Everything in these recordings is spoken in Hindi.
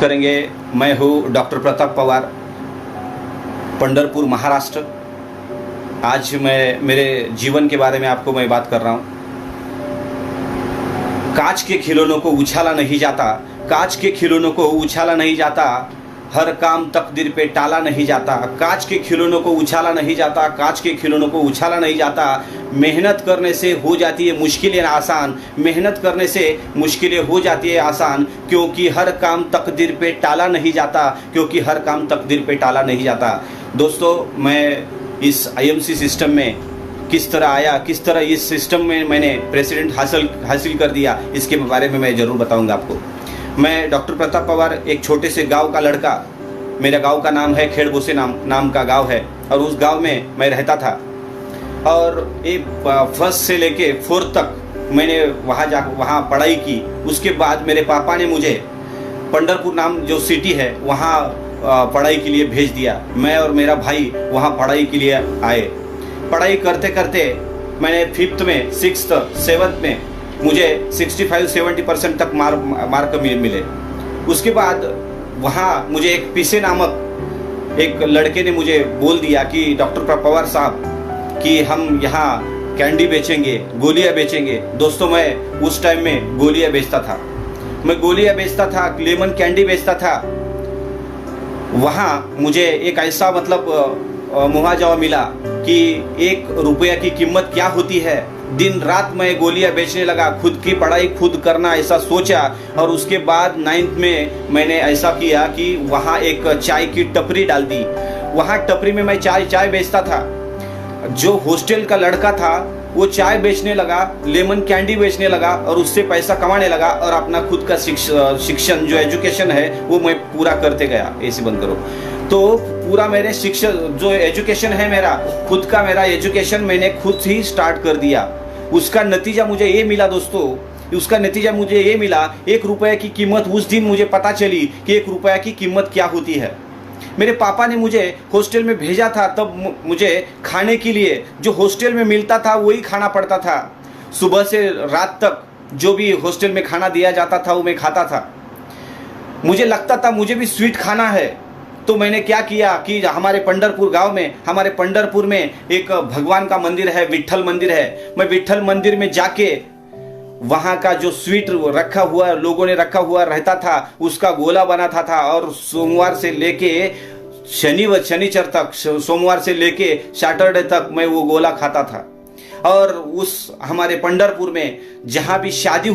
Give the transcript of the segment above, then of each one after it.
करेंगे। मैं हूँ डॉक्टर प्रताप पवार, पंढरपुर, महाराष्ट्र। आज मैं मेरे जीवन के बारे में आपको मैं बात कर रहा हूँ। कांच के खिलौनों को उछाला नहीं जाता, कांच के खिलौनों को उछाला नहीं जाता, हर काम तकदीर पे टाला नहीं जाता। कांच के खिलौनों को उछाला नहीं जाता, कांच के खिलौनों को उछाला नहीं जाता। मेहनत करने से हो जाती है मुश्किलें आसान, मेहनत करने से मुश्किलें हो जाती है आसान, क्योंकि हर काम तकदीर पे टाला नहीं जाता, क्योंकि हर काम तकदीर पे टाला नहीं जाता। दोस्तों, मैं इस आईएमसी सिस्टम में किस तरह आया, किस तरह इस सिस्टम में मैंने प्रेसिडेंट हासिल कर दिया, इसके बारे में मैं ज़रूर बताऊंगा आपको। मैं डॉक्टर प्रताप पवार, एक छोटे से गांव का लड़का। मेरा गांव का नाम है खेड़बोसे नाम का गांव है, और उस गांव में मैं रहता था। और एक फर्स्ट से लेके फोर्थ तक मैंने वहाँ पढ़ाई की। उसके बाद मेरे पापा ने मुझे पंढरपुर नाम जो सिटी है वहाँ पढ़ाई के लिए भेज दिया। मैं और मेरा भाई वहाँ पढ़ाई के लिए आए। पढ़ाई करते करते मैंने 5th में, 6th, 7th में मुझे 65-70% तक मार्क मिले। उसके बाद वहाँ मुझे एक पीसे नामक एक लड़के ने मुझे बोल दिया कि डॉक्टर पवार साहब कि हम यहाँ कैंडी बेचेंगे, गोलियाँ बेचेंगे। दोस्तों, मैं उस टाइम में गोलियाँ बेचता था, मैं गोलियाँ बेचता था, लेमन कैंडी बेचता था। वहाँ मुझे एक ऐसा मुहावजा मिला कि 1 रुपया की कीमत क्या होती है। दिन रात मैं गोलियां बेचने लगा, खुद की पढ़ाई खुद करना ऐसा सोचा। और उसके बाद 9th में मैंने ऐसा किया कि वहाँ एक चाय की टपरी डाल दी। वहाँ टपरी में मैं चाय बेचता था। जो हॉस्टल का लड़का था वो चाय बेचने लगा, लेमन कैंडी बेचने लगा, और उससे पैसा कमाने लगा, और अपना खुद का शिक्षण जो एजुकेशन है वो मैं पूरा करते गया। ऐसे बंद करो। तो पूरा मेरे शिक्षण जो एजुकेशन है, मेरा एजुकेशन मैंने खुद ही स्टार्ट कर दिया। उसका नतीजा मुझे ये मिला दोस्तों, उसका नतीजा मुझे ये मिला, 1 रुपये की कीमत। उस दिन मुझे पता चली कि 1 रुपये की कीमत क्या होती है। मेरे पापा ने मुझे हॉस्टल में भेजा था, तब मुझे खाने के लिए जो हॉस्टल में मिलता था वही खाना पड़ता था। सुबह से रात तक जो भी हॉस्टल में खाना दिया जाता था वो मैं खाता था। मुझे लगता था मुझे भी स्वीट खाना है। तो मैंने क्या किया कि हमारे पंढरपुर गांव में, हमारे पंढरपुर में एक भगवान का मंदिर है, विट्ठल मंदिर है। मैं विट्ठल मंदिर में जाके वहाँ का जो स्वीट रखा हुआ लोगों ने रखा हुआ रहता था उसका गोला बनाता था, और सोमवार से लेके शनिचर तक, सोमवार से लेके सैटरडे तक मैं वो गोला खाता था। और उस हमारे पंढरपुर में जहाँ भी शादी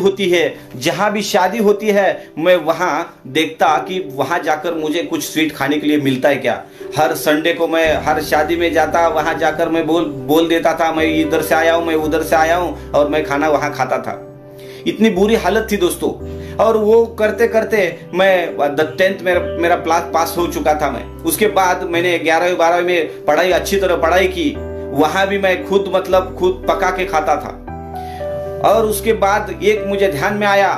होती है मैं वहाँ देखता कि वहाँ जाकर मुझे कुछ स्वीट खाने के लिए मिलता है क्या। हर संडे को मैं हर शादी में जाता, वहाँ जाकर मैं बोल देता था मैं इधर से आया हूँ, मैं उधर से आया हूँ, और मैं खाना वहाँ खाता था। इतनी बुरी हालत थी दोस्तों। और वो करते करते मैं 10th मेरा पास हो चुका था। मैं उसके बाद मैंने 11वीं 12वीं में पढ़ाई, अच्छी तरह पढ़ाई की। वहां भी मैं खुद पका के खाता था। और उसके बाद एक मुझे ध्यान में आया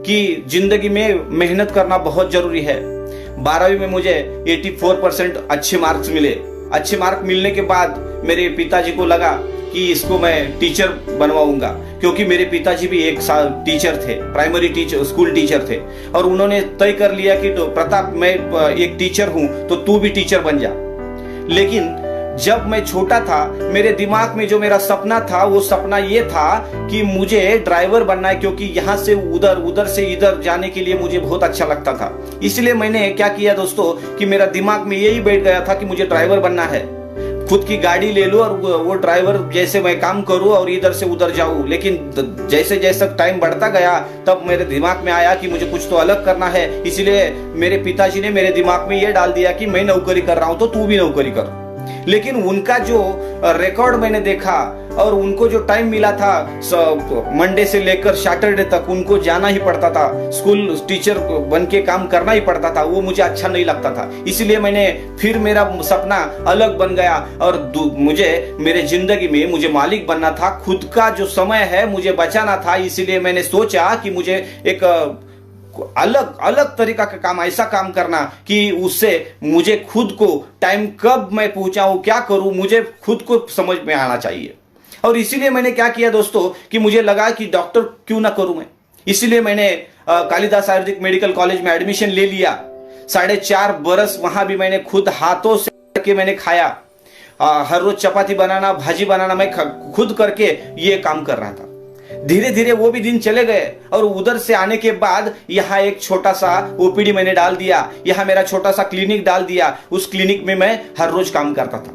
कि जिंदगी में मेहनत करना बहुत जरूरी है। 12वीं में मुझे 84% अच्छे मार्क्स मिले। अच्छे मार्क मिलने के बाद मेरे पिताजी को लगा कि इसको मैं टीचर बनवाऊंगा, क्योंकि मेरे पिताजी भी 1 साल टीचर थे, प्राइमरी टीचर, स्कूल टीचर थे। और उन्होंने तय कर लिया कि तो प्रताप, मैं एक टीचर हूं तो तू भी टीचर बन जा। लेकिन जब मैं छोटा था, मेरे दिमाग में जो मेरा सपना था वो सपना ये था कि मुझे ड्राइवर बनना है, क्योंकि यहाँ से उधर, उधर से इधर जाने के लिए मुझे बहुत अच्छा लगता था। इसलिए मैंने क्या किया दोस्तों कि मेरा दिमाग में यही बैठ गया था कि मुझे ड्राइवर बनना है। खुद की गाड़ी ले लूं और वो ड्राइवर जैसे मैं काम करूं और इधर से उधर जाऊं। लेकिन जैसे जैसे टाइम बढ़ता गया तब मेरे दिमाग में आया कि मुझे कुछ तो अलग करना है। इसलिए मेरे पिताजी ने मेरे दिमाग में ये डाल दिया कि मैं नौकरी कर रहा हूं तो तू भी नौकरी कर। लेकिन उनका जो रिकॉर्ड मैंने देखा और उनको जो टाइम मिला था, मंडे से लेकर सैटरडे तक उनको जाना ही पड़ता था, स्कूल टीचर बन के काम करना ही पड़ता था, वो मुझे अच्छा नहीं लगता था। इसलिए मैंने फिर मेरा सपना अलग बन गया और मुझे मेरे जिंदगी में मुझे मालिक बनना था, खुद का जो समय है मुझे बचाना था। इसलिए मैंने सोचा कि मुझे एक अलग अलग तरीका का काम, ऐसा काम करना कि उससे मुझे खुद को टाइम कब मैं पहुंचाऊं, क्या करूं, मुझे खुद को समझ में आना चाहिए। और इसीलिए मैंने क्या किया दोस्तों कि मुझे लगा कि डॉक्टर क्यों ना करूं मैं। इसलिए मैंने कालिदास आयुर्वेदिक मेडिकल कॉलेज में एडमिशन ले लिया। 4.5 बरस वहां भी मैंने खुद हाथों से करके मैंने खाया। हर रोज चपाती बनाना, भाजी बनाना मैं खुद करके ये काम कर रहा था। धीरे धीरे वो भी दिन चले गए और उधर से आने के बाद यहाँ एक छोटा सा ओपीडी मैंने डाल दिया, यहाँ मेरा छोटा सा क्लिनिक डाल दिया। उस क्लिनिक में मैं हर रोज काम करता था।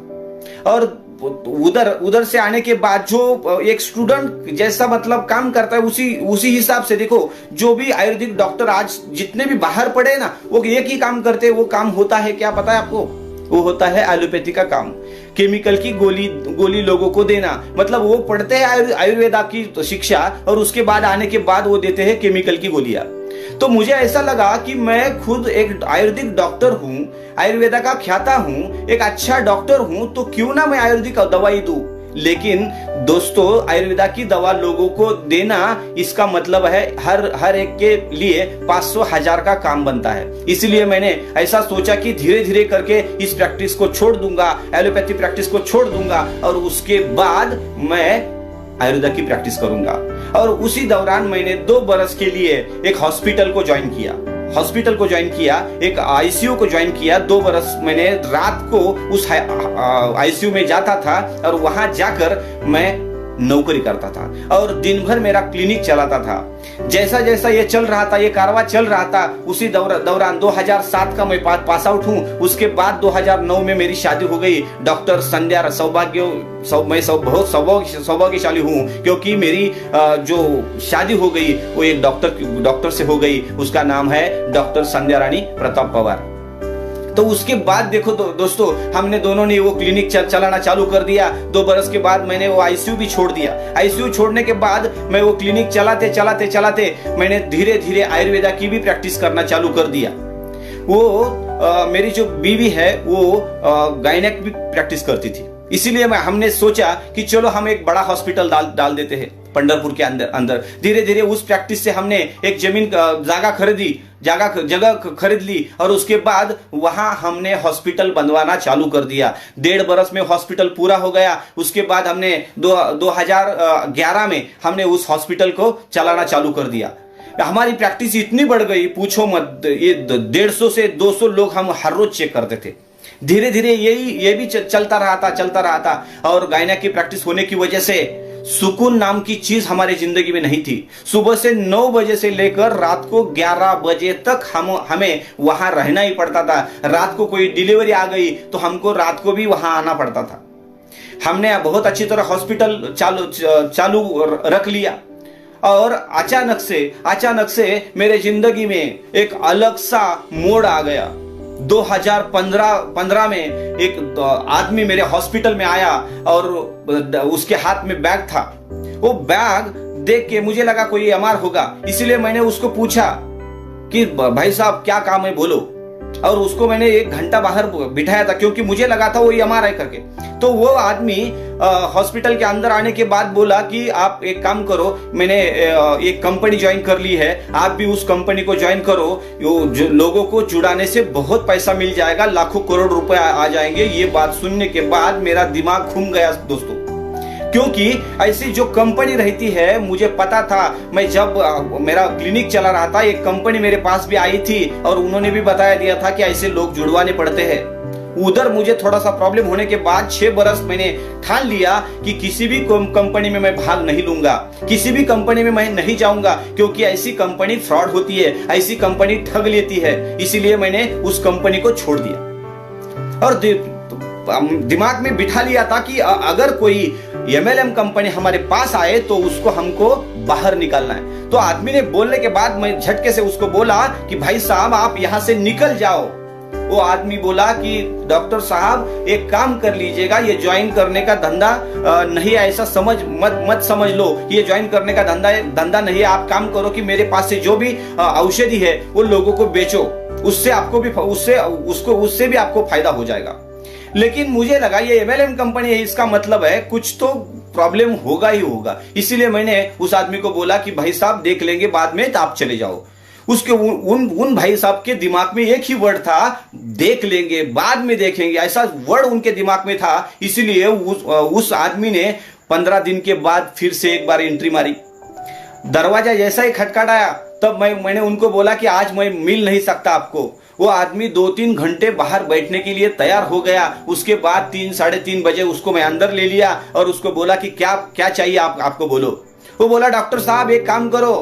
और उधर से आने के बाद जो एक स्टूडेंट जैसा मतलब काम करता है, उसी हिसाब से देखो, जो भी आयुर्वेदिक डॉक्टर आज जितने भी बाहर पड़े ना, वो एक ही काम करते हैं। वो काम होता है क्या पता है आपको? वो होता है एलोपैथी का काम, केमिकल की गोली लोगों को देना। मतलब वो पढ़ते हैं आयुर्वेदा की तो शिक्षा, और उसके बाद आने के बाद वो देते हैं केमिकल की गोलियां। तो मुझे ऐसा लगा कि मैं खुद एक आयुर्वेदिक डॉक्टर हूं, आयुर्वेदा का ख्याता हूं, एक अच्छा डॉक्टर हूं, तो क्यों ना मैं आयुर्वेदिक दवाई दूं। लेकिन दोस्तों, आयुर्वेदा की दवा लोगों को देना, इसका मतलब है हर एक के लिए 500-1000 का काम बनता है। इसलिए मैंने ऐसा सोचा कि धीरे धीरे करके इस प्रैक्टिस को छोड़ दूंगा, एलोपैथी प्रैक्टिस को छोड़ दूंगा, और उसके बाद मैं आयुर्वेदा की प्रैक्टिस करूंगा। और उसी दौरान मैंने 2 बरस के लिए एक हॉस्पिटल को ज्वाइन किया, एक आईसीयू को ज्वाइन किया। 2 बरस मैंने रात को उस आईसीयू में जाता था और वहां जाकर मैं नौकरी करता था और दिन भर मेरा क्लिनिक चलाता था। जैसा जैसा ये चल रहा था, ये कारवा चल रहा था, उसी दौरान 2007 का मैं पास आउट हूँ। उसके बाद 2009 में मेरी शादी हो गई डॉक्टर संध्या। मैं बहुत सौभाग्यशाली हूँ, क्योंकि मेरी जो शादी हो गई वो एक डॉक्टर से हो गई। उसका नाम है डॉक्टर संध्या रानी प्रताप पवार। तो उसके बाद देखो दोस्तों, हमने दोनों ने वो क्लिनिक चलाना चालू कर दिया। 2 बरस के बाद मैंने वो आईसीयू भी छोड़ दिया। आईसीयू छोड़ने के बाद मैं वो क्लिनिक चलाते मैंने धीरे धीरे आयुर्वेदा की भी प्रैक्टिस करना चालू कर दिया। मेरी जो बीवी है वो गायनेक भी प्रैक्टिस करती थी। इसीलिए हमने सोचा कि चलो हम एक बड़ा हॉस्पिटल डाल देते हैं पंढरपुर के अंदर। धीरे धीरे उस प्रैक्टिस से हमने एक जगह खरीद ली और उसके बाद वहां हमने हॉस्पिटल बनवाना चालू कर दिया। 1.5 बरस में हॉस्पिटल पूरा हो गया। उसके बाद हमने 2011 में हमने उस हॉस्पिटल को चलाना चालू कर दिया। हमारी प्रैक्टिस इतनी बढ़ गई, पूछो मत। ये 150 से 200 लोग हम हर रोज चेक करते थे। धीरे धीरे ये भी चलता रहा था। और गायनेक की प्रैक्टिस होने की वजह से सुकून नाम की चीज हमारी जिंदगी में नहीं थी। सुबह से 9 बजे से लेकर रात को 11 बजे तक हमें वहां रहना ही पड़ता था। रात को कोई डिलीवरी आ गई तो हमको रात को भी वहां आना पड़ता था। हमने बहुत अच्छी तरह हॉस्पिटल चालू रख लिया। और अचानक से मेरे जिंदगी में एक अलग सा मोड़ आ गया। 2015 में एक आदमी मेरे हॉस्पिटल में आया और उसके हाथ में बैग था। वो बैग देख के मुझे लगा कोई एमआर होगा, इसलिए मैंने उसको पूछा कि भाई साहब क्या काम है बोलो। और उसको मैंने 1 घंटा बाहर बिठाया था, क्योंकि मुझे लगा था वो एमआरआई करके। तो वो आदमी हॉस्पिटल के अंदर आने के बाद बोला कि आप एक काम करो, मैंने एक कंपनी ज्वाइन कर ली है, आप भी उस कंपनी को ज्वाइन करो। जो लोगों को जुड़ाने से बहुत पैसा मिल जाएगा, लाखों करोड़ रुपए आ जाएंगे। ये बात सुनने के बाद मेरा दिमाग घूम गया दोस्तों, क्योंकि ऐसी जो कंपनी रहती है, मुझे पता था। मैं जब मेरा क्लिनिक चला रहा था, एक कंपनी मेरे पास भी आई थी और उन्होंने भी बताया दिया था कि ऐसे लोग जुड़वाने पड़ते हैं। उधर मुझे थोड़ा सा प्रॉब्लम होने के बाद 6 बरस मैंने ठान लिया कि किसी भी कंपनी में मैं भाग नहीं लूंगा, किसी भी कंपनी में मैं नहीं जाऊंगा, क्योंकि ऐसी कंपनी फ्रॉड होती है, ऐसी कंपनी ठग लेती है। इसीलिए मैंने उस कंपनी को छोड़ दिया और दिमाग में बिठा लिया था कि अगर कोई MLM कंपनी हमारे पास आए तो उसको हमको बाहर निकालना है। तो आदमी ने बोलने के बाद मैं झटके से उसको बोला कि भाई साहब आप यहां से निकल जाओ। वो आदमी बोला कि डॉक्टर साहब एक काम कर लीजिएगा, ये ज्वाइन करने का धंधा नहीं है, ऐसा मत समझ लो। ये ज्वाइन करने का धंधा नहीं है। आप काम करो कि मेरे पास से जो भी औषधि है वो लोगों को बेचो, उससे भी आपको फायदा हो जाएगा। लेकिन मुझे लगा ये MLM कंपनी है, इसका मतलब है कुछ तो प्रॉब्लम होगा ही होगा। इसीलिए मैंने उस आदमी को बोला कि भाई साहब देख लेंगे बाद में, तो आप चले जाओ। उसके उन भाई साहब के दिमाग में एक ही वर्ड था, देख लेंगे बाद में देखेंगे, ऐसा वर्ड उनके दिमाग में था। इसीलिए उस आदमी ने 15 दिन के बाद फिर से एक बार एंट्री मारी। दरवाजा जैसा ही खटखटाया तब मैंने उनको बोला कि आज मैं मिल नहीं सकता आपको। वो आदमी 2-3 घंटे बाहर बैठने के लिए तैयार हो गया। उसके बाद 3-3:30 बजे उसको मैं अंदर ले लिया और उसको बोला कि क्या क्या चाहिए आपको बोलो। वो बोला डॉक्टर साहब एक काम करो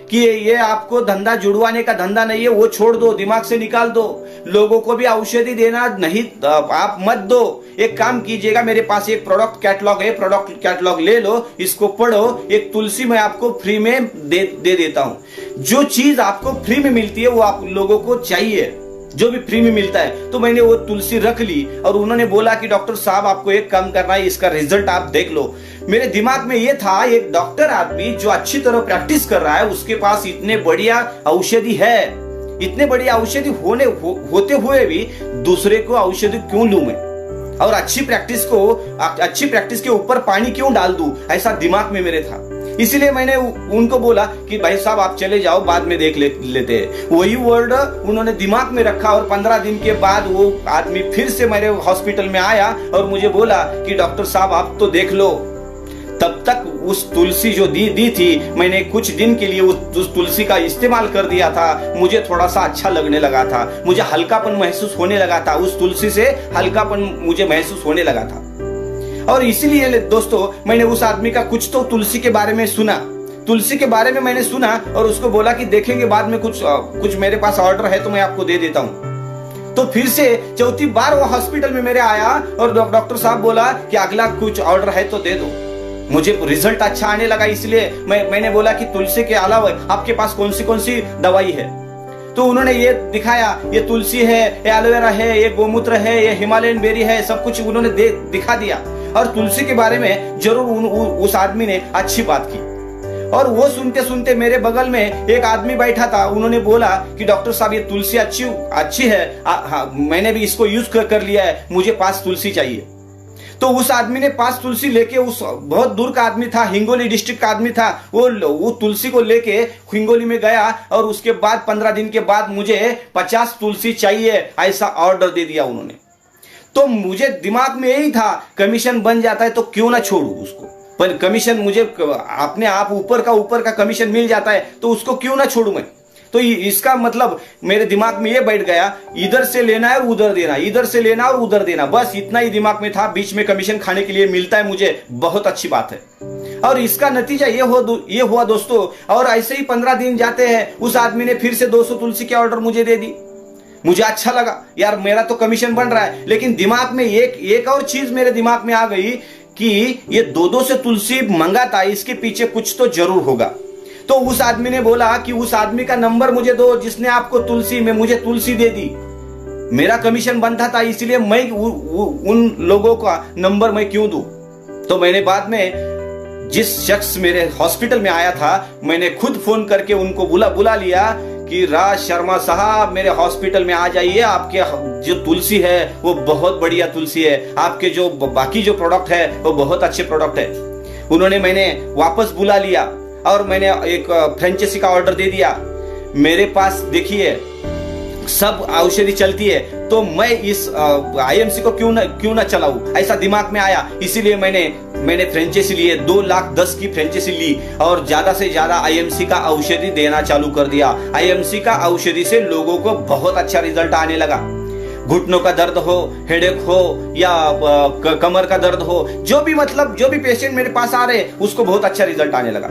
कि ये आपको धंधा जुड़वाने का धंधा नहीं है, वो छोड़ दो, दिमाग से निकाल दो। लोगों को भी औषधि देना नहीं आप मत दो। एक काम कीजिएगा, मेरे पास एक प्रोडक्ट कैटलॉग है, प्रोडक्ट कैटलॉग ले लो, इसको पढ़ो। एक तुलसी मैं आपको फ्री में दे देता हूं। जो चीज आपको फ्री में मिलती है वो आप लोगों को चाहिए, जो भी फ्री में मिलता है। तो मैंने वो तुलसी रख ली और उन्होंने बोला कि डॉक्टर साहब आपको एक काम करना है, इसका रिजल्ट आप देख लो। मेरे दिमाग में ये था, एक डॉक्टर आदमी जो अच्छी तरह प्रैक्टिस कर रहा है, उसके पास इतने बढ़िया औषधि है, इतने बढ़िया औषधि होते हुए भी दूसरे को औषधि क्यों लूं मैं, और अच्छी प्रैक्टिस के ऊपर पानी क्यों डाल दूं, ऐसा दिमाग में मेरे था। इसीलिए मैंने उनको बोला कि भाई साहब आप चले जाओ, बाद में देख लेते हैं। वही वर्ड उन्होंने दिमाग में रखा और 15 दिन के बाद वो आदमी फिर से मेरे हॉस्पिटल में आया और मुझे बोला कि डॉक्टर साहब आप तो देख लो। तब तक उस तुलसी जो दी थी, मैंने कुछ दिन के लिए उस तुलसी का इस्तेमाल कर दिया था। मुझे थोड़ा सा अच्छा लगने लगा था, मुझे हल्कापन महसूस होने लगा था, उस तुलसी से हल्कापन मुझे महसूस होने लगा था। और इसीलिए दोस्तों मैंने उस आदमी का कुछ तो तुलसी के बारे में सुना, तुलसी के बारे में मैंने सुना और उसको बोला कि देखेंगे बाद में कुछ मेरे पास ऑर्डर है तो मैं आपको दे देता हूं। तो फिर से चौथी बार वो हॉस्पिटल में मेरे आया और डॉक्टर साहब बोला कि अगला कुछ ऑर्डर है तो दे दो। मुझे रिजल्ट अच्छा आने लगा, इसलिए मैंने बोला कि तुलसी के अलावा आपके पास कौन सी दवाई है। तो उन्होंने ये दिखाया, ये तुलसी है, ये एलोवेरा है, ये गोमूत्र है, ये हिमालयन बेरी है, सब कुछ उन्होंने दिखा दिया। और तुलसी के बारे में जरूर उस आदमी ने अच्छी बात की। और वो सुनते सुनते मेरे बगल में एक आदमी बैठा था, उन्होंने बोला कि डॉक्टर साहब ये तुलसी अच्छी है, मैंने भी इसको यूज कर लिया है, मुझे 5 तुलसी चाहिए। तो उस आदमी ने 5 तुलसी लेके, उस बहुत दूर का आदमी था, हिंगोली डिस्ट्रिक्ट का आदमी था, वो तुलसी को लेके हिंगोली में गया और उसके बाद 15 दिन के बाद मुझे 50 तुलसी चाहिए ऐसा ऑर्डर दे दिया उन्होंने। तो मुझे दिमाग में यही था, कमीशन बन जाता है तो क्यों ना छोड़ू उसको, पर कमीशन मुझे अपने आप ऊपर का कमीशन मिल जाता है तो उसको क्यों ना छोड़ू मैं। तो इसका मतलब मेरे दिमाग में ये बैठ गया, इधर से लेना है और उधर देना, इधर से लेना और उधर देना, बस इतना ही दिमाग में था। बीच में कमीशन खाने के लिए मिलता है मुझे, बहुत अच्छी बात है। और इसका नतीजा ये हुआ दोस्तों। और ऐसे ही 15 दिन जाते हैं, उस आदमी ने फिर से 200 तुलसी के ऑर्डर मुझे दे दी। मुझे अच्छा लगा, यार मेरा तो कमीशन बन रहा है। लेकिन दिमाग में एक और चीज मेरे दिमाग में आ गई कि ये 2-2 से तुलसी मंगाता, इसके पीछे कुछ तो जरूर होगा। तो उस आदमी ने बोला कि उस आदमी का नंबर मुझे दो जिसने आपको मुझे तुलसी दे दी। मेरा कमीशन बनता था, इसलिए मैं उन लोगों का नंबर मैं क्यों दूं। तो मैंने बाद में जिस शख्स मेरे हॉस्पिटल में आया था, मैंने खुद फोन करके उनको बुला लिया कि राज शर्मा साहब मेरे हॉस्पिटल में आ जाइए, आपके जो तुलसी है वो बहुत बढ़िया तुलसी है, आपके जो बाकी जो प्रोडक्ट है वो बहुत अच्छे प्रोडक्ट है। उन्होंने मैंने वापस बुला लिया और मैंने एक फ्रेंचाइजी का ऑर्डर दे दिया। मेरे पास देखिए सब औषधि चलती है, तो मैं इस आईएमसी को क्यों ना चलाऊं, ऐसा दिमाग में आया। इसीलिए मैंने फ्रेंचाइजी लिए, 2,10,000 की फ्रेंचाइजी ली और ज्यादा से ज्यादा आईएमसी का औषधि देना चालू कर दिया। आईएमसी का औषधि से लोगों को बहुत अच्छा रिजल्ट आने लगा। घुटनों का दर्द हो, हेडेक हो या कमर का दर्द हो, जो भी पेशेंट मेरे पास आ रहे उसको बहुत अच्छा रिजल्ट आने लगा।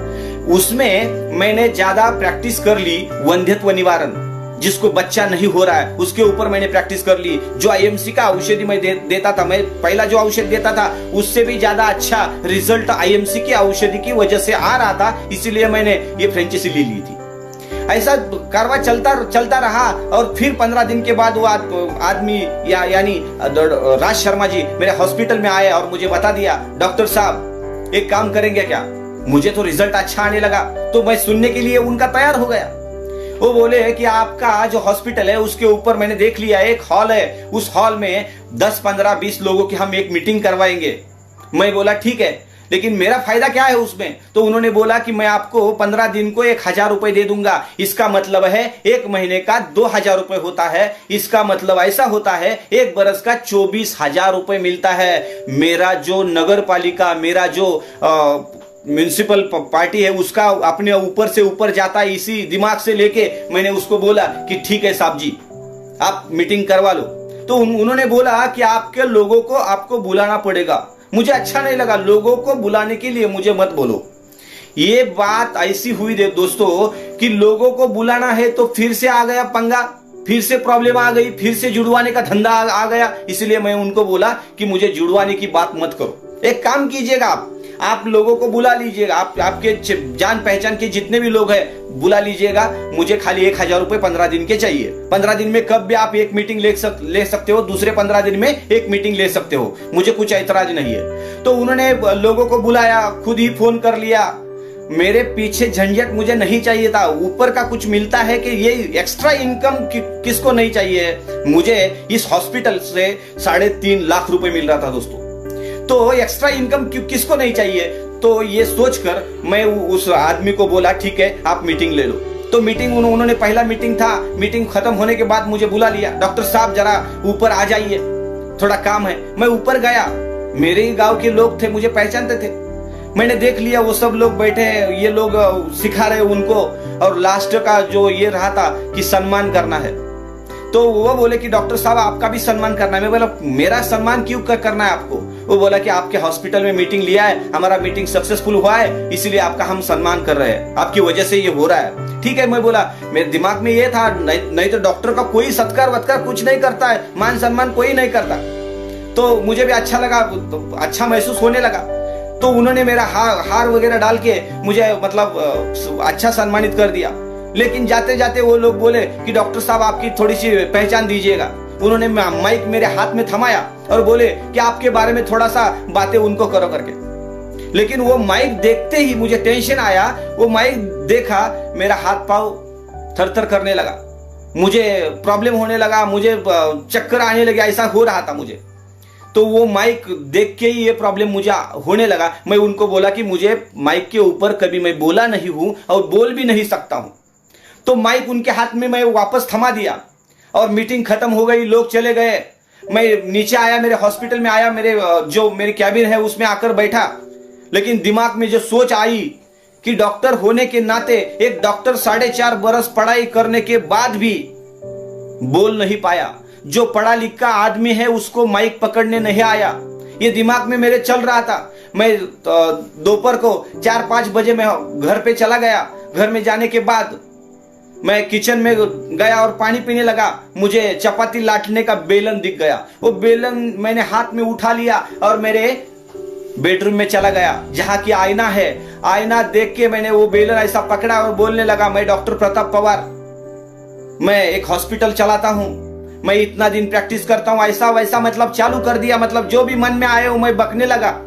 उसमें मैंने ज्यादा प्रैक्टिस कर ली, वंध्यत्व निवारण, जिसको बच्चा नहीं हो रहा है उसके ऊपर मैंने प्रैक्टिस कर ली। जो आईएमसी का औषधि मैं देता था, मैं पहला जो औषधि देता था उससे भी ज्यादा अच्छा रिजल्ट आईएमसी की औषधि की वजह से आ रहा था, इसीलिए मैंने ये फ्रेंचाइजी ले ली थी। ऐसा कारवा चलता रहा और फिर 15 दिन के बाद वो आदमी यानी राज शर्मा जी मेरे हॉस्पिटल में आए और मुझे बता दिया, डॉक्टर साहब एक काम करेंगे क्या। मुझे तो रिजल्ट अच्छा आने लगा, तो मैं सुनने के लिए उनका तैयार हो गया। वो बोले कि आपका जो हॉस्पिटल है उसके ऊपर मैंने देख लिया एक हॉल है, उस हॉल में 10, 15, 20 लोगों की हम एक मीटिंग करवाएंगे। मैं बोला ठीक है, लेकिन मेरा फायदा क्या है उसमें। तो उन्होंने बोला कि मैं आपको 15 दिन को 1,000 रुपए दे दूंगा। इसका मतलब है 1 महीने का 2,000 रुपए होता है। इसका मतलब ऐसा होता है 1 बरस का 24,000 रुपए मिलता है। मेरा जो नगर पालिका, मेरा जो म्युनिसिपल पार्टी है उसका अपने ऊपर से ऊपर जाता है। इसी दिमाग से लेके मैंने उसको बोला कि ठीक है साहब जी, आप मीटिंग करवा लो। तो उन्होंने बोला कि आपके लोगों को आपको बुलाना पड़ेगा। मुझे अच्छा नहीं लगा, लोगों को बुलाने के लिए मुझे मत बोलो। ये बात ऐसी हुई दोस्तों कि लोगों को बुलाना है तो फिर से आ गया पंगा, फिर से प्रॉब्लम आ गई, फिर से जुड़वाने का धंधा आ गया। इसलिए मैं उनको बोला कि मुझे जुड़वाने की बात मत करो। एक काम कीजिएगा, आप लोगों को बुला लीजिएगा, आपके जान पहचान के जितने भी लोग हैं बुला लीजिएगा। मुझे खाली 1000 रुपए 15 दिन के चाहिए। 15 दिन में कब भी आप एक मीटिंग ले सकते हो, दूसरे 15 दिन में एक मीटिंग ले सकते हो, मुझे कुछ ऐतराज नहीं है। तो उन्होंने लोगों को बुलाया, खुद ही फोन कर लिया। मेरे पीछे झंझट मुझे नहीं चाहिए था। ऊपर का कुछ मिलता है कि ये एक्स्ट्रा इनकम किसको नहीं चाहिए। मुझे इस हॉस्पिटल से 3.5 लाख रुपए मिल रहा था दोस्तों, तो एक्स्ट्रा इनकम किसको नहीं चाहिए। तो ये सोचकर मैं उस आदमी को बोला ठीक है आप मीटिंग ले लो। तो मीटिंग उन्होंने पहला मीटिंग था, मीटिंग खत्म होने के बाद मुझे बुला लिया, डॉक्टर साहब जरा ऊपर आ जाइए, थोड़ा काम है। मैं ऊपर गया, मेरे ही गांव के लोग थे, मुझे पहचानते थे। मैंने देख लिया वो सब लोग बैठे हैं, ये लोग सिखा रहे उनको, और लास्ट का जो ये रहा था कि सम्मान करना है। तो वो बोले कि डॉक्टर साहब आपका भी सम्मान करना है। मैं बोला मेरा सम्मान क्यों करना है आपको। वो बोला कि आपके हॉस्पिटल में मीटिंग लिया है, हमारा मीटिंग सक्सेसफुल हुआ है, इसलिए आपका हम सम्मान कर रहे हैं, आपकी वजह से ये हो रहा है। ठीक है, मैं बोला मेरे दिमाग में ये था नहीं तो डॉक्टर का कोई सत्कार वत्कार कुछ नहीं करता है, मान सम्मान कोई नहीं करता। तो मुझे भी अच्छा लगा, तो अच्छा महसूस होने लगा। तो उन्होंने मेरा हार वगैरह डाल के मुझे मतलब अच्छा सम्मानित कर दिया। लेकिन जाते जाते वो लोग बोले कि डॉक्टर साहब आपकी थोड़ी सी पहचान दीजिएगा। उन्होंने माइक मेरे हाथ में थमाया और बोले कि आपके बारे में थोड़ा सा बातें उनको करो करके। लेकिन वो माइक देखते ही मुझे टेंशन आया। वो माइक देखा, मेरा हाथ पाँव थर-थर करने लगा, मुझे प्रॉब्लम होने लगा, मुझे चक्कर आने लगे, ऐसा हो रहा था मुझे। तो वो माइक देख के ही ये प्रॉब्लम मुझे होने लगा। मैं उनको बोला कि मुझे माइक के ऊपर कभी मैं बोला नहीं हूं और बोल भी नहीं सकता हूं। तो माइक उनके हाथ में मैं वापस थमा दिया और मीटिंग खत्म हो गई, लोग चले गए। मैं नीचे आया, मेरे हॉस्पिटल में आया, मेरे कैबिन है उसमें आकर बैठा। लेकिन दिमाग में जो सोच आई कि डॉक्टर होने के नाते एक डॉक्टर 4.5 बरस पढ़ाई करने के बाद भी बोल नहीं पाया, जो पढ़ा लिखा आदमी है उसको माइक पकड़ने नहीं आया, ये दिमाग में मेरे चल रहा था। मैं दोपहर को 4-5 बजे मैं घर पे चला गया। घर में जाने के बाद मैं किचन में गया और पानी पीने लगा। मुझे चपाती लाटने का बेलन दिख गया। वो बेलन मैंने हाथ में उठा लिया और मेरे बेडरूम में चला गया जहां की आईना है। आईना देख के मैंने वो बेलन ऐसा पकड़ा और बोलने लगा, मैं डॉक्टर प्रताप पवार, मैं एक हॉस्पिटल चलाता हूं, मैं इतना दिन प्रैक्टिस करता हूं, ऐसा वैसा मतलब चालू कर दिया। मतलब जो भी मन में आए वो मैं बकने लगा।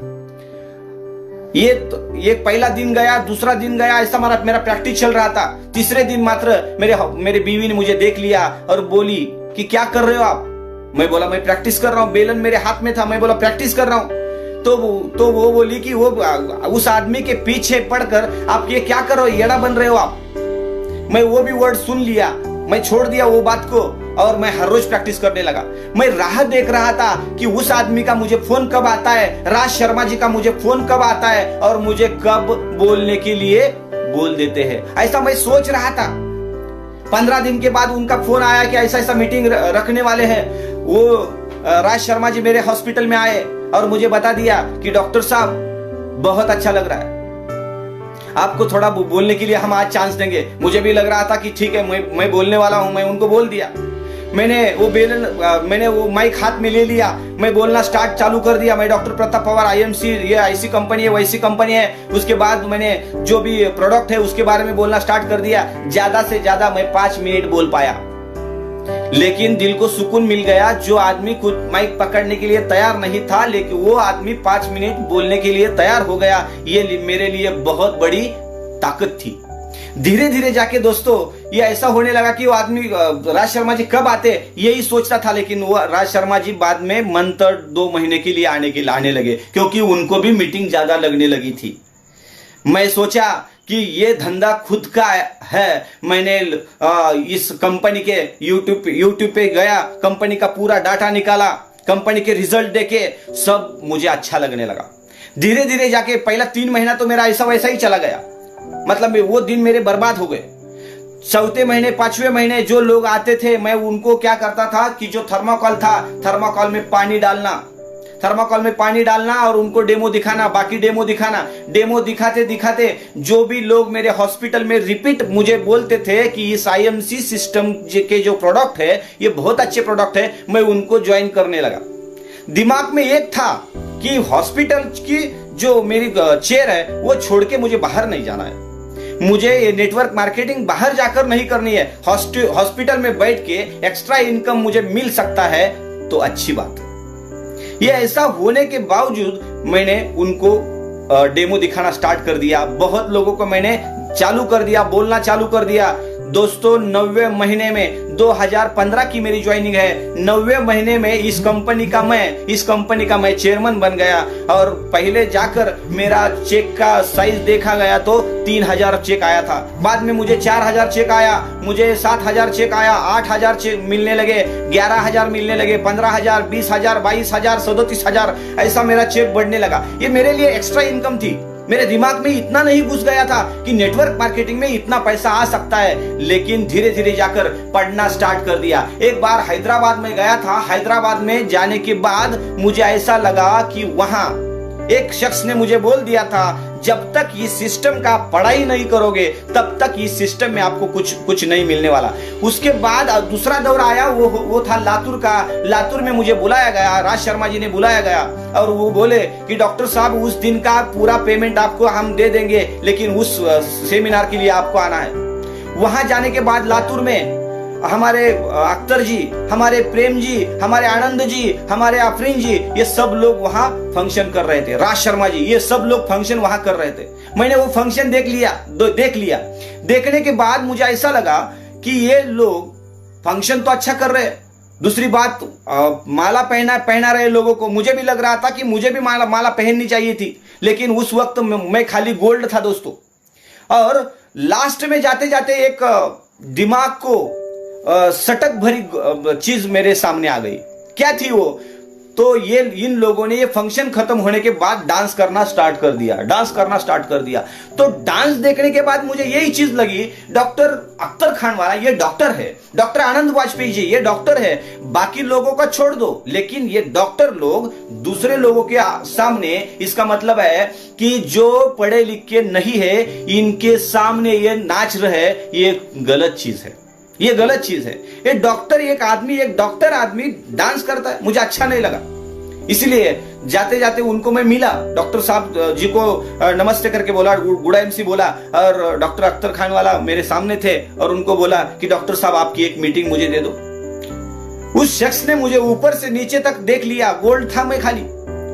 ये पहला दिन गया, दूसरा दिन गया, ऐसा मेरा प्रैक्टिस चल रहा था। तीसरे दिन मात्र मेरे बीवी ने मुझे देख लिया और बोली कि क्या कर रहे हो आप। मैं बोला मैं प्रैक्टिस कर रहा हूं, बेलन मेरे हाथ में था, मैं बोला प्रैक्टिस कर रहा हूं। तो वो बोली कि वो उस आदमी के पीछे पड़कर आप ये क्या कर रहे हो, येड़ा बन रहे हो आप। मैं वो भी वर्ड सुन लिया, मैं छोड़ दिया वो बात को और मैं हर रोज प्रैक्टिस करने लगा। मैं राह देख रहा था कि उस आदमी का मुझे फोन कब आता है, राज शर्मा जी का मुझे फोन कब आता है और मुझे कब बोलने के लिए बोल देते हैं, ऐसा मैं सोच रहा था। 15 दिन के बाद उनका फोन आया कि ऐसा ऐसा मीटिंग रखने वाले हैं। वो राज शर्मा जी मेरे हॉस्पिटल में आए और मुझे बता दिया कि डॉक्टर साहब बहुत अच्छा लग रहा है, आपको थोड़ा बोलने के लिए हम आज चांस देंगे। मुझे भी लग रहा था कि ठीक है मैं बोलने वाला हूं। मैं उनको बोल दिया। मैंने वो माइक हाथ में ले लिया, मैं बोलना स्टार्ट चालू कर दिया। मैं डॉक्टर प्रताप पवार आईएमसी, ये ऐसी कंपनी है वैसी कंपनी है। उसके बाद मैंने जो भी प्रोडक्ट है उसके बारे में बोलना स्टार्ट कर दिया। ज्यादा से ज्यादा मैं 5 मिनट बोल पाया, लेकिन दिल को सुकून मिल गया। जो आदमी खुद माइक पकड़ने के लिए तैयार नहीं था, लेकिन वो आदमी 5 मिनट बोलने के लिए तैयार हो गया। ये मेरे लिए बहुत बड़ी ताकत थी। धीरे धीरे जाके दोस्तों ये ऐसा होने लगा कि वो आदमी राज शर्मा जी कब आते यही सोचता था, लेकिन वो राज शर्मा जी बाद में मंथ 2 महीने के लिए आने लगे, क्योंकि उनको भी मीटिंग ज्यादा लगने लगी थी। मैं सोचा कि ये धंधा खुद का है। मैंने इस कंपनी के यूट्यूब पे गया, कंपनी का पूरा डाटा निकाला, कंपनी के रिजल्ट देखे, सब मुझे अच्छा लगने लगा। धीरे धीरे जाके पहला 3 महीना तो मेरा ऐसा वैसा ही चला गया, मतलब वो दिन मेरे बर्बाद हो गए। चौथे महीने 5वें महीने जो लोग आते थे, मैं उनको क्या करता था कि जो थर्माकोल था, थर्माकोल में पानी डालना, थर्माकोल में पानी डालना और उनको डेमो दिखाना, बाकी डेमो दिखाना। डेमो दिखाते दिखाते जो भी लोग मेरे हॉस्पिटल में रिपीट मुझे बोलते थे कि इस आईएमसी सिस्टम के जो प्रोडक्ट है ये बहुत अच्छे प्रोडक्ट है, मैं उनको ज्वाइन करने लगा। दिमाग में एक था कि हॉस्पिटल की जो मेरी चेयर है वो छोड़ के मुझे बाहर नहीं जाना है, मुझे ये नेटवर्क मार्केटिंग बाहर जाकर नहीं करनी है, हॉस्पिटल में बैठ के एक्स्ट्रा इनकम मुझे मिल सकता है तो अच्छी बात है। ये ऐसा होने के बावजूद मैंने उनको डेमो दिखाना स्टार्ट कर दिया, बहुत लोगों को मैंने चालू कर दिया, बोलना चालू कर दिया। दोस्तों 90 महीने में 2015 की मेरी ज्वाइनिंग है, 90 महीने में इस कंपनी का मैं चेयरमैन बन गया। और पहले जाकर मेरा चेक का साइज देखा गया तो 3000 चेक आया था, बाद में मुझे 4000 चेक आया, मुझे 7000 चेक आया, 8000 चेक मिलने लगे, 11000 मिलने लगे, 15000, 20000, 22000, 37000, ऐसा मेरा चेक बढ़ने लगा। ये मेरे लिए एक्स्ट्रा इनकम थी। मेरे दिमाग में इतना नहीं घुस गया था कि नेटवर्क मार्केटिंग में इतना पैसा आ सकता है, लेकिन धीरे धीरे जाकर पढ़ना स्टार्ट कर दिया। एक बार हैदराबाद में गया था, हैदराबाद में जाने के बाद मुझे ऐसा लगा कि वहां एक शख्स ने मुझे बोल दिया था, जब तक इस सिस्टम का पढ़ाई नहीं करोगे तब तक इस सिस्टम में आपको कुछ नहीं मिलने वाला। उसके बाद दूसरा दौर आया, वो था लातूर का। लातूर में मुझे बुलाया गया, राज शर्मा जी ने बुलाया गया और वो बोले कि डॉक्टर साहब उस दिन का पूरा पेमेंट आपको हम दे देंगे, लेकिन उस सेमिनार के लिए आपको आना है। वहां जाने के बाद लातूर में हमारे अख्तर जी, हमारे प्रेम जी, हमारे आनंद जी, हमारे आफरीन जी, ये सब लोग वहां फंक्शन कर रहे थे। राज शर्मा जी, ये सब लोग फंक्शन वहां कर रहे थे। मैंने वो फंक्शन देख लिया। देखने के बाद मुझे ऐसा लगा कि ये लोग फंक्शन तो अच्छा कर रहे हैं, दूसरी बात माला पहना रहे लोगों को। मुझे भी लग रहा था कि मुझे भी माला पहननी चाहिए थी, लेकिन उस वक्त मैं खाली गोल्ड था दोस्तों। और लास्ट में जाते जाते एक दिमाग को सटक भरी चीज मेरे सामने आ गई। क्या थी वो? तो ये इन लोगों ने ये फंक्शन खत्म होने के बाद डांस करना स्टार्ट कर दिया। तो डांस देखने के बाद मुझे यही चीज लगी, डॉक्टर अख्तर खान वाला ये डॉक्टर है, डॉक्टर आनंद वाजपेयी जी ये डॉक्टर है, बाकी लोगों का छोड़ दो, लेकिन ये डॉक्टर लोग दूसरे लोगों के सामने, इसका मतलब है कि जो पढ़े लिखे नहीं है इनके सामने ये नाच रहे, ये गलत चीज है, ये गलत चीज है। ये एक डॉक्टर आदमी डांस करता है, मुझे अच्छा नहीं लगा। इसलिए जाते जाते उनको मैं मिला, डॉक्टर साहब जी को नमस्ते करके बोला, गुड एमसी बोला, और डॉक्टर अख्तर खान वाला मेरे सामने थे और उनको बोला कि डॉक्टर साहब आपकी एक मीटिंग मुझे दे दो। उस शख्स ने मुझे ऊपर से नीचे तक देख लिया, गोल्ड था मैं खाली।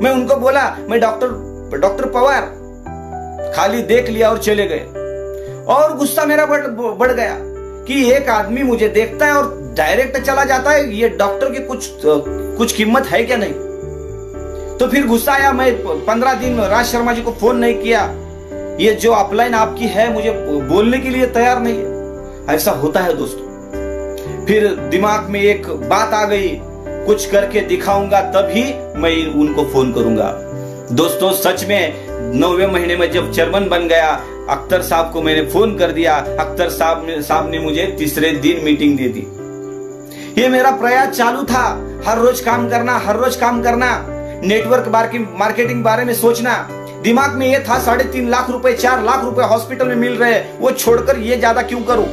मैं उनको बोला मैं डॉक्टर पवार, खाली देख लिया और चले गए। और गुस्सा मेरा बढ़ गया कि एक आदमी मुझे देखता है और डायरेक्ट चला जाता है, ये डॉक्टर की कुछ कीमत है क्या नहीं? तो फिर गुस्सा आया। मैं 15 दिन राज शर्मा जी को फोन नहीं किया, ये जो अपलाइन आपकी है मुझे बोलने के लिए तैयार नहीं है। ऐसा होता है दोस्तों। फिर दिमाग में एक बात आ गई, कुछ करके दिखाऊंगा तभी मैं उनको फोन करूंगा। दोस्तों सच में 9वें महीने में जब चेयरमैन बन गया, अख्तर साहब को मैंने फोन कर दिया। अख्तर साहब ने मुझे तीसरे दिन मीटिंग दे दी। ये मेरा प्रयास चालू था, हर रोज काम करना, नेटवर्क मार्केटिंग बारे में सोचना। दिमाग में ये था 3.5 लाख रुपए 4 लाख रुपए हॉस्पिटल में मिल रहे हैं, वो छोड़कर ये ज्यादा क्यों करूं?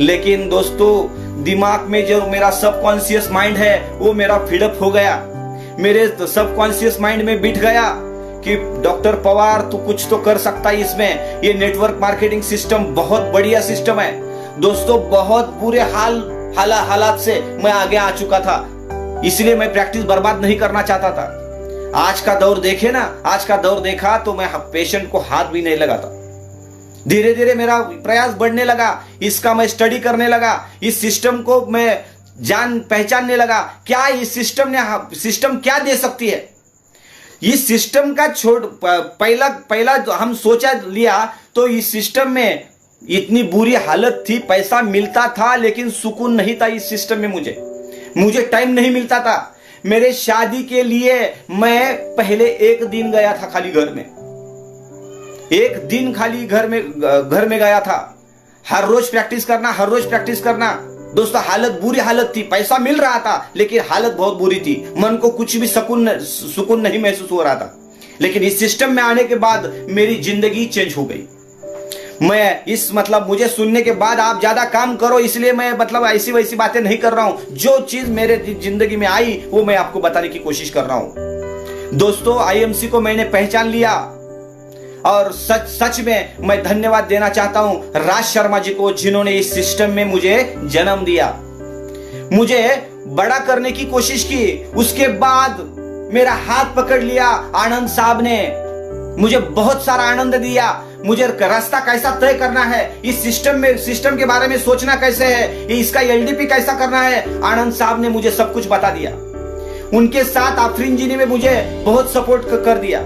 लेकिन दोस्तों दिमाग में जो मेरा सबकॉन्शियस माइंड है वो मेरा फीडअप हो गया। मेरे सबकॉन्शियस माइंड में बिठ गया कि डॉक्टर पवार तू कुछ तो कर सकता है इसमें। ये नेटवर्क मार्केटिंग सिस्टम बहुत बढ़िया सिस्टम है दोस्तों। बहुत बुरे हालात से मैं आगे आ चुका था, इसलिए मैं प्रैक्टिस बर्बाद नहीं करना चाहता था। आज का दौर देखा तो मैं पेशेंट को हाथ भी नहीं लगाता। धीरे धीरे मेरा प्रयास बढ़ने लगा, इसका मैं स्टडी करने लगा, इस सिस्टम को मैं पहचानने लगा। क्या इस सिस्टम क्या दे सकती है? इस सिस्टम का पहला हम सोचा लिया तो इस सिस्टम में इतनी बुरी हालत थी, पैसा मिलता था लेकिन सुकून नहीं था इस सिस्टम में। मुझे टाइम नहीं मिलता था। मेरे शादी के लिए मैं पहले एक दिन गया था खाली घर में, एक दिन खाली घर में गया था। हर रोज प्रैक्टिस करना, हर रोज प्रैक्टिस करना। दोस्तों हालत बुरी हालत थी, पैसा मिल रहा था लेकिन हालत बहुत बुरी थी, मन को कुछ भी सुकून नहीं महसूस हो रहा था। लेकिन इस सिस्टम में आने के बाद मेरी जिंदगी चेंज हो गई। मैं इस मुझे सुनने के बाद आप ज्यादा काम करो, इसलिए मैं ऐसी वैसी बातें नहीं कर रहा हूं। जो चीज मेरे जिंदगी में आई वो मैं आपको बताने की कोशिश कर रहा हूं। दोस्तों आईएमसी को मैंने पहचान लिया और सच में मैं धन्यवाद देना चाहता हूं राज शर्मा जी को, जिन्होंने इस सिस्टम में मुझे जन्म दिया, मुझे बड़ा करने की कोशिश की। उसके बाद मेरा हाथ पकड़ लिया आनंद साहब ने, मुझे बहुत सारा आनंद दिया। मुझे रास्ता कैसा तय करना है, इस सिस्टम के बारे में सोचना कैसे है, इसका एलडीपी कैसा करना है, आनंद साहब ने मुझे सब कुछ बता दिया। उनके साथ आफरीन जी ने मुझे बहुत सपोर्ट कर दिया।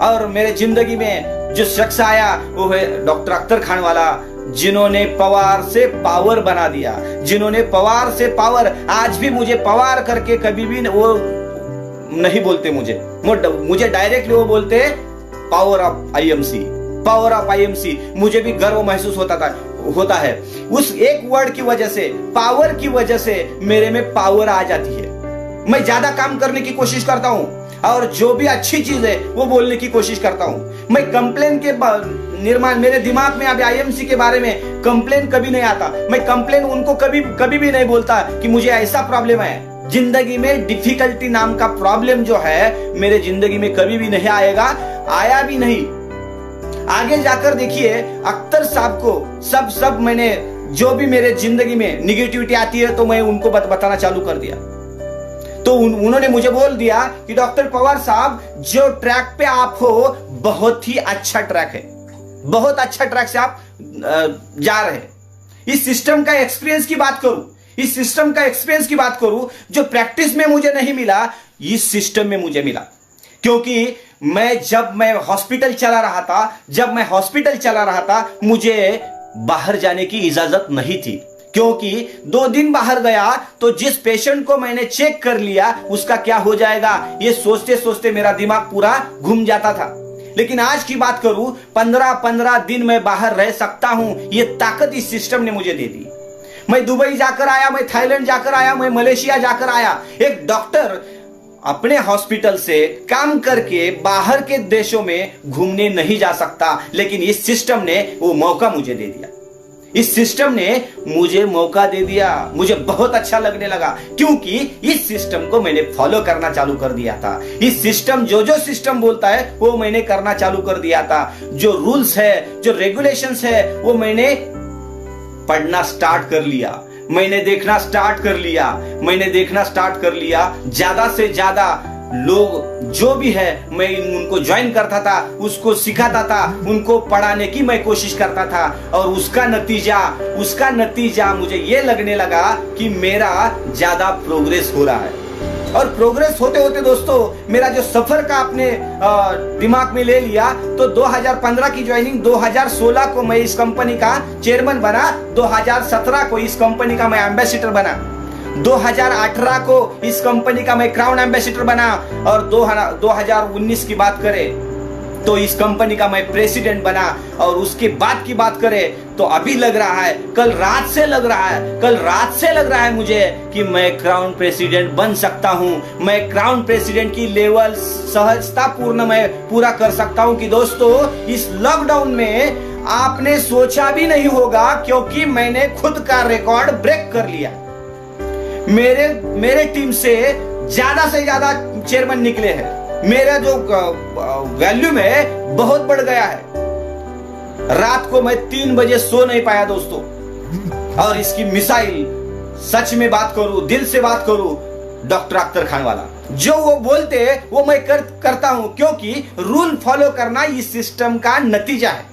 और मेरे जिंदगी में जो शख्स आया वो है डॉक्टर अख्तर खान वाला, जिन्होंने पवार से पावर बना दिया, जिन्होंने पवार से पावर। आज भी मुझे पवार करके कभी भी वो नहीं बोलते, मुझे डायरेक्टली वो बोलते power of IMC, power of IMC. मुझे भी गर्व महसूस होता है उस एक वर्ड की वजह से, पावर की वजह से मेरे में पावर आ जाती है। मैं ज्यादा काम करने की कोशिश करता हूं और जो भी अच्छी चीज है वो बोलने की कोशिश करता हूं। मैं कंप्लेन के निर्माण, मेरे दिमाग में अभी आईएमसी के बारे में कंप्लेन कभी नहीं आता। मैं कंप्लेन उनको कभी भी नहीं बोलता कि मुझे ऐसा प्रॉब्लम है। जिंदगी में डिफिकल्टी नाम का प्रॉब्लम जो है मेरे जिंदगी में कभी भी नहीं आएगा, आया भी नहीं। आगे जाकर देखिए अख्तर साहब को सब मैंने जो भी मेरे जिंदगी में निगेटिविटी आती है तो मैं उनको बताना चालू कर दिया। तो उन्होंने मुझे बोल दिया कि डॉक्टर पवार साहब, जो ट्रैक पे आप हो बहुत ही अच्छा ट्रैक है, बहुत अच्छा ट्रैक से आप जा रहे हैं। इस सिस्टम का एक्सपीरियंस की बात करूं, इस सिस्टम का एक्सपीरियंस की बात करूं, जो प्रैक्टिस में मुझे नहीं मिला इस सिस्टम में मुझे मिला। क्योंकि जब मैं हॉस्पिटल चला रहा था मुझे बाहर जाने की इजाजत नहीं थी। क्योंकि 2 दिन बाहर गया तो जिस पेशेंट को मैंने चेक कर लिया उसका क्या हो जाएगा, ये सोचते सोचते मेरा दिमाग पूरा घूम जाता था। लेकिन आज की बात करूं, 15 दिन मैं बाहर रह सकता हूं, ये ताकत इस सिस्टम ने मुझे दे दी। मैं दुबई जाकर आया, मैं थाईलैंड जाकर आया, मैं मलेशिया जाकर आया। एक डॉक्टर अपने हॉस्पिटल से काम करके बाहर के देशों में घूमने नहीं जा सकता, लेकिन इस सिस्टम ने वो मौका मुझे दे दिया। इस सिस्टम ने मुझे मौका दे दिया। मुझे बहुत अच्छा लगने लगा क्योंकि इस सिस्टम को मैंने फॉलो करना चालू कर दिया था। इस सिस्टम जो सिस्टम बोलता है वो मैंने करना चालू कर दिया था। जो रूल्स है, जो रेगुलेशंस है, वो मैंने पढ़ना स्टार्ट कर लिया, मैंने देखना स्टार्ट कर लिया। ज्यादा से ज्यादा लोग जो भी है मैं उनको ज्वाइन करता था, उसको सिखाता था, उनको पढ़ाने की मैं कोशिश करता था। और उसका नतीजा मुझे ये लगने लगा कि मेरा ज्यादा प्रोग्रेस हो रहा है। और प्रोग्रेस होते होते दोस्तों मेरा जो सफर का आपने दिमाग में ले लिया, तो 2015 की ज्वाइनिंग, 2016 को मैं इस कंपनी का चेयरमैन बना, 2017 को इस कंपनी का मैं एम्बेसडर बना, 2018 को इस कंपनी का मैं क्राउन एम्बेसडर बना, और 2019 की बात करें तो इस कंपनी का मैं प्रेसिडेंट बना। और उसके बाद की बात करें तो अभी लग रहा है, कल रात से लग रहा है मुझे कि मैं क्राउन प्रेसिडेंट बन सकता हूं। मैं क्राउन प्रेसिडेंट की लेवल सहजता पूर्ण मैं पूरा कर सकता हूं। कि दोस्तों इस लॉकडाउन में आपने सोचा भी नहीं होगा, क्योंकि मैंने खुद का रिकॉर्ड ब्रेक कर लिया। मेरे टीम से ज्यादा चेयरमैन निकले हैं। मेरा जो वैल्यूम है बहुत बढ़ गया है। रात को मैं 3 बजे सो नहीं पाया दोस्तों। और इसकी मिसाइल, सच में बात करूं, दिल से बात करूं, डॉक्टर अख्तर खान वाला जो वो बोलते वो मैं करता हूं, क्योंकि रूल फॉलो करना इस सिस्टम का नतीजा है।